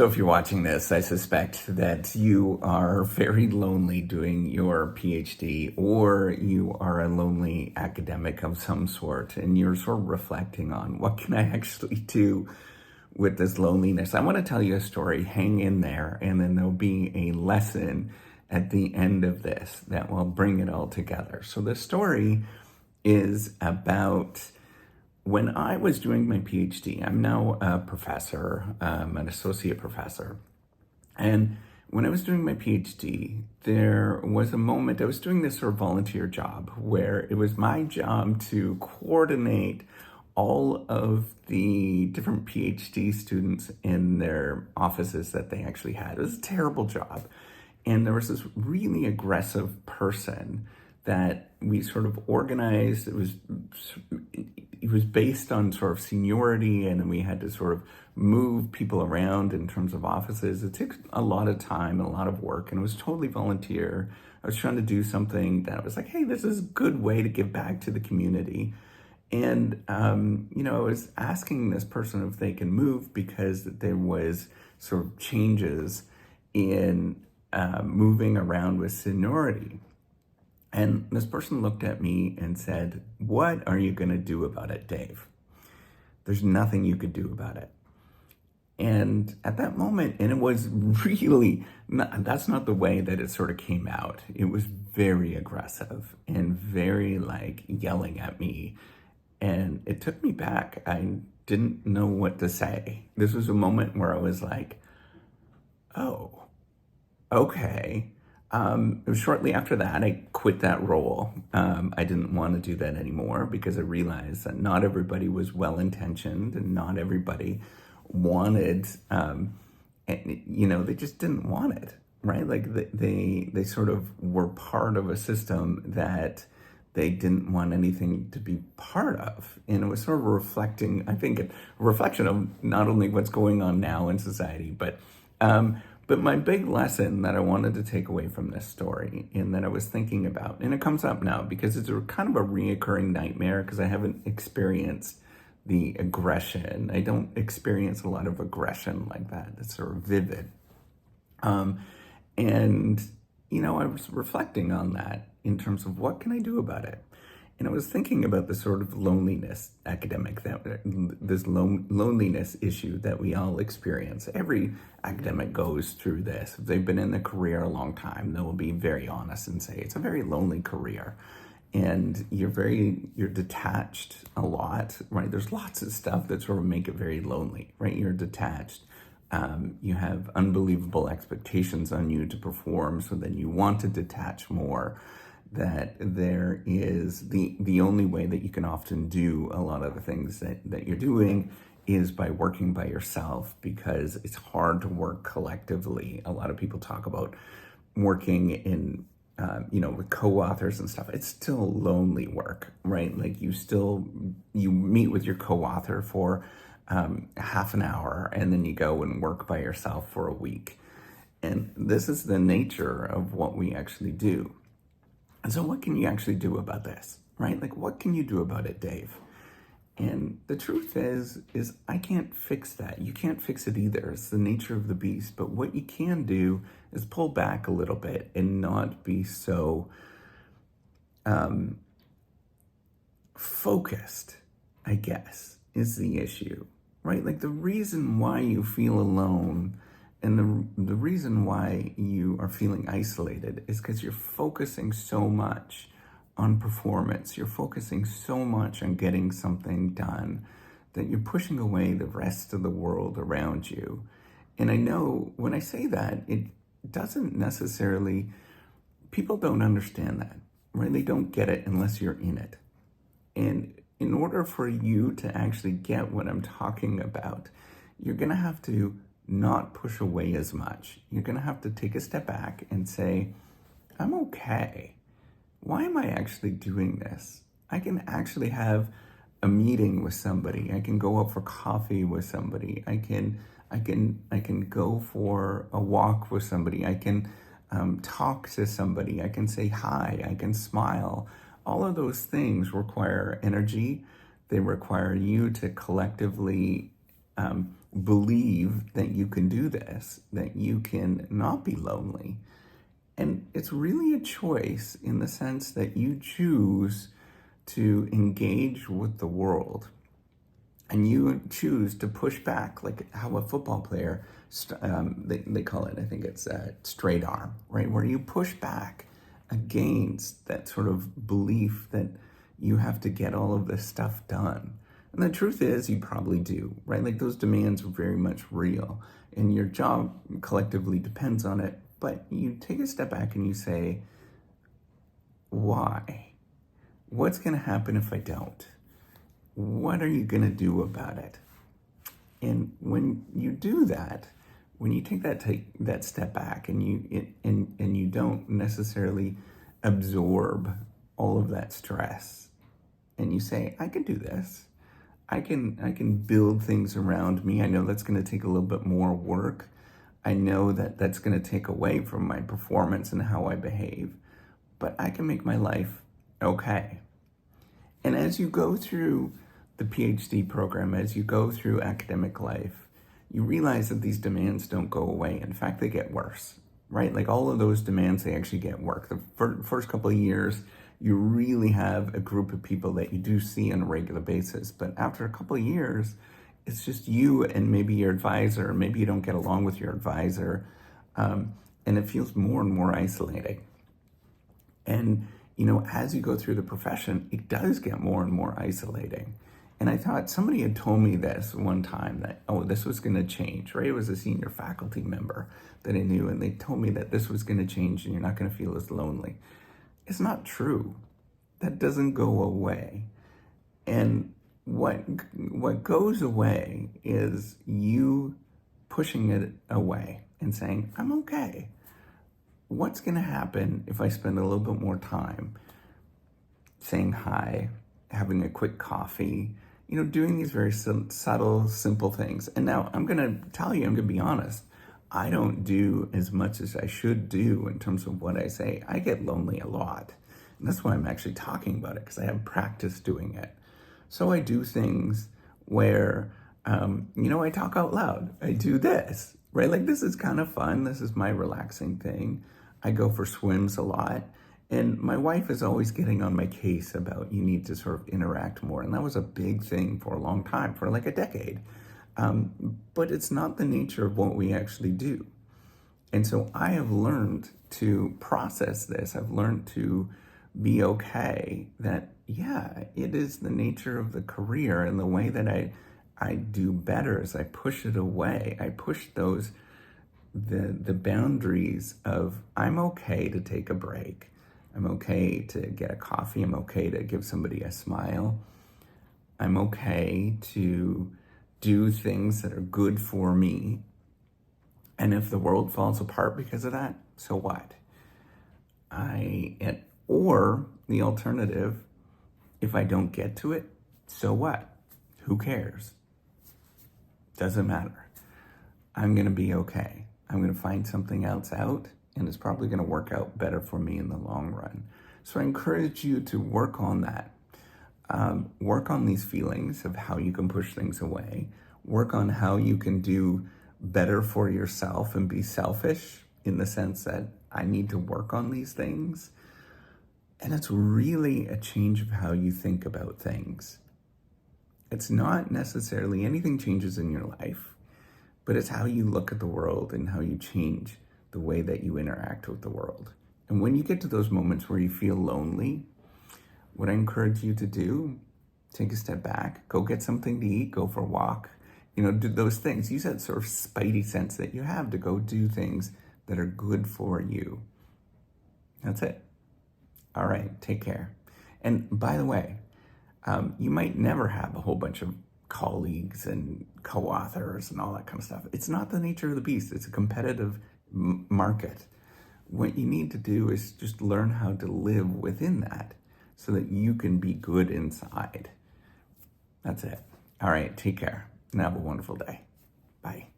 So if you're watching this, I suspect that you are very lonely doing your PhD, or you are a lonely academic of some sort, and you're sort of reflecting on what can I actually do with this loneliness. I want to tell you a story. Hang in there, and then there'll be a lesson at the end of this that will bring it all together. So the story is about when I was doing my PhD. I'm now a professor, an associate professor. And when I was doing my PhD, there was a moment, I was doing this sort of volunteer job where it was my job to coordinate all of the different PhD students in their offices that they actually had. It was a terrible job. And there was this really aggressive person that we sort of organized. It was based on sort of seniority, and we had to sort of move people around in terms of offices. It took a lot of time and a lot of work, and it was totally volunteer. I was trying to do something that was like, hey, this is a good way to give back to the community. And, I was asking this person if they can move because there was sort of changes in moving around with seniority. And this person looked at me and said, "What are you going to do about it, Dave? There's nothing you could do about it." And at that moment, and it was really, that's not the way that it sort of came out. It was very aggressive and very like yelling at me. And it took me back. I didn't know what to say. This was a moment where I was like, oh, okay. It was shortly after that I quit that role. I didn't want to do that anymore because I realized that not everybody was well-intentioned and not everybody wanted, they just didn't want it, right? Like they sort of were part of a system that they didn't want anything to be part of. And it was sort of reflecting, I think, a reflection of not only what's going on now in society, but my big lesson that I wanted to take away from this story and that I was thinking about, and it comes up now because it's a kind of a reoccurring nightmare because I haven't experienced the aggression. I don't experience a lot of aggression like that. It's sort of vivid. I was reflecting on that in terms of what can I do about it? And I was thinking about the sort of loneliness loneliness issue that we all experience. Every academic goes through this. If they've been in the career a long time, they will be very honest and say it's a very lonely career. And you're detached a lot, right? There's lots of stuff that sort of make it very lonely, right? You're detached. You have unbelievable expectations on you to perform, so then you want to detach more. That there is the only way that you can often do a lot of the things that you're doing is by working by yourself, because it's hard to work collectively. A lot of people talk about working in, with co-authors and stuff. It's still lonely work, right? Like you meet with your co-author for half an hour and then you go and work by yourself for a week. And this is the nature of what we actually do. And so what can you actually do about this, right? Like, what can you do about it, Dave? And the truth is I can't fix that. You can't fix it either. It's the nature of the beast. But what you can do is pull back a little bit and not be so focused, I guess, is the issue, right? Like the reason why you feel alone and the reason why you are feeling isolated is because you're focusing so much on performance. You're focusing so much on getting something done that you're pushing away the rest of the world around you. And I know when I say that, it doesn't necessarily, people don't understand that, right? They don't get it unless you're in it. And in order for you to actually get what I'm talking about, you're going to have to not push away as much. You're going to have to take a step back and say, I'm okay. Why am I actually doing this? I can actually have a meeting with somebody. I can go out for coffee with somebody. I can go for a walk with somebody. I can talk to somebody. I can say hi. I can smile. All of those things require energy. They require you to collectively believe that you can do this, that you can not be lonely. And it's really a choice in the sense that you choose to engage with the world, and you choose to push back, like how a football player, they call it, I think it's straight arm, right? Where you push back against that sort of belief that you have to get all of this stuff done. And the truth is, you probably do, right? Like those demands are very much real, and your job collectively depends on it. But you take a step back and you say, why? What's going to happen if I don't? What are you going to do about it? And when you do that, when you take that step back and you don't necessarily absorb all of that stress, and you say, I can do this. I can build things around me. I know that's going to take a little bit more work. I know that that's going to take away from my performance and how I behave, but I can make my life okay. And as you go through the PhD program, as you go through academic life, you realize that these demands don't go away. In fact, they get worse, right? Like all of those demands, they actually get worse. The first couple of years, you really have a group of people that you do see on a regular basis. But after a couple of years, it's just you and maybe your advisor. Maybe you don't get along with your advisor. And it feels more and more isolating. And, as you go through the profession, it does get more and more isolating. And I thought somebody had told me this one time that, this was going to change, right? It was a senior faculty member that I knew, and they told me that this was going to change and you're not going to feel as lonely. It's not true. That doesn't go away. And what goes away is you pushing it away and saying, I'm okay. What's going to happen if I spend a little bit more time saying hi, having a quick coffee, doing these very subtle, simple things. And now I'm going to tell you, I'm going to be honest, I don't do as much as I should do in terms of what I say. I get lonely a lot. And that's why I'm actually talking about it, because I have practice doing it. So I do things where, I talk out loud. I do this, right? Like this is kind of fun. This is my relaxing thing. I go for swims a lot. And my wife is always getting on my case about you need to sort of interact more. And that was a big thing for a long time, for like a decade. But it's not the nature of what we actually do. And so I have learned to process this. I've learned to be okay that, it is the nature of the career, and the way that I do better is I push it away. I push the boundaries of I'm okay to take a break. I'm okay to get a coffee. I'm okay to give somebody a smile. I'm okay to do things that are good for me. And if the world falls apart because of that, so what? Or the alternative, if I don't get to it, so what? Who cares? Doesn't matter. I'm going to be okay. I'm going to find something else out, and it's probably going to work out better for me in the long run. So I encourage you to work on that. Work on these feelings of how you can push things away. Work on how you can do better for yourself and be selfish in the sense that I need to work on these things. And it's really a change of how you think about things. It's not necessarily anything changes in your life, but it's how you look at the world and how you change the way that you interact with the world. And when you get to those moments where you feel lonely, what I encourage you to do, take a step back, go get something to eat, go for a walk, do those things. Use that sort of spidey sense that you have to go do things that are good for you. That's it. All right, take care. And by the way, you might never have a whole bunch of colleagues and co-authors and all that kind of stuff. It's not the nature of the beast. It's a competitive market. What you need to do is just learn how to live within that so that you can be good inside. That's it. All right, take care and have a wonderful day. Bye.